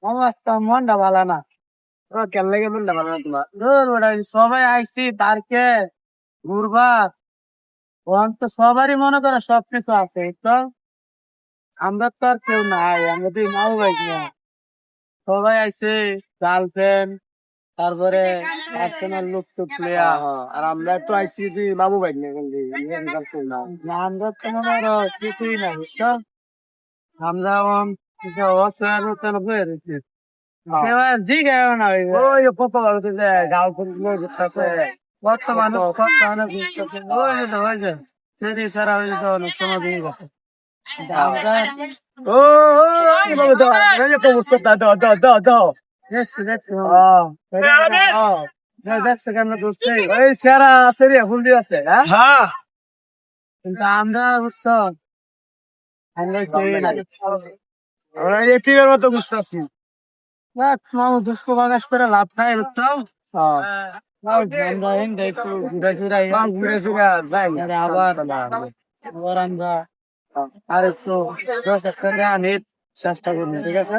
আমার তো মনটা ভালো না। ও কেন লাগে মনটা ভালো না তোমার? ধুর বেটা, সবাই আইছি পার্কে ঘুরবার। ওখান তো সবারই মনে করে সবকিছু আছে তো। আমরা তো আর কেউ নাই, আমরা তুই নাও ভাই না। সবাই আইছে, গার্লফ্রেন্ড, তারপরে আর্সেনাল লোক তো প্লেয়ার। আর আমরা তো আইছি তুই বাবু ভাই না, আমরা তো মনে করো কিছুই নাই বুঝছো। আমরা কিছু অসহায় মতন বয়ে রয়েছি। এবার জি গেল না ওই কত বলছে যে গার্লফ্রেন্ড গুলো ঘুরতেছে, কত মানুষ কত মানুষ ঘুরতেছে, ওই যে ওই যে সেটি সারা হয়ে যেত অনেক সময় দিয়ে গেছে। আমরা ও কি বলবো, দাও এই যে তো বুঝতে দাও দাও দাও দাও দেখছি দেখছি দেখছে কেন দোস্ত ওই সারা আছে রে ফুল দিয়ে আছে। হ্যাঁ কিন্তু আমরা বুঝছো, আমরা কেউ নাই, আমরা এটিএর মতো বুঝতেছি। মামু দুঃখ প্রকাশ করে লাভ নাই বুঝছো। আমরা একটু ঘুরে ফিরে ঘুরে ফিরে যাই, আবার আবার আমরা আর একটু 10 টাকা নিয়ে চেষ্টা করবো, ঠিক আছে।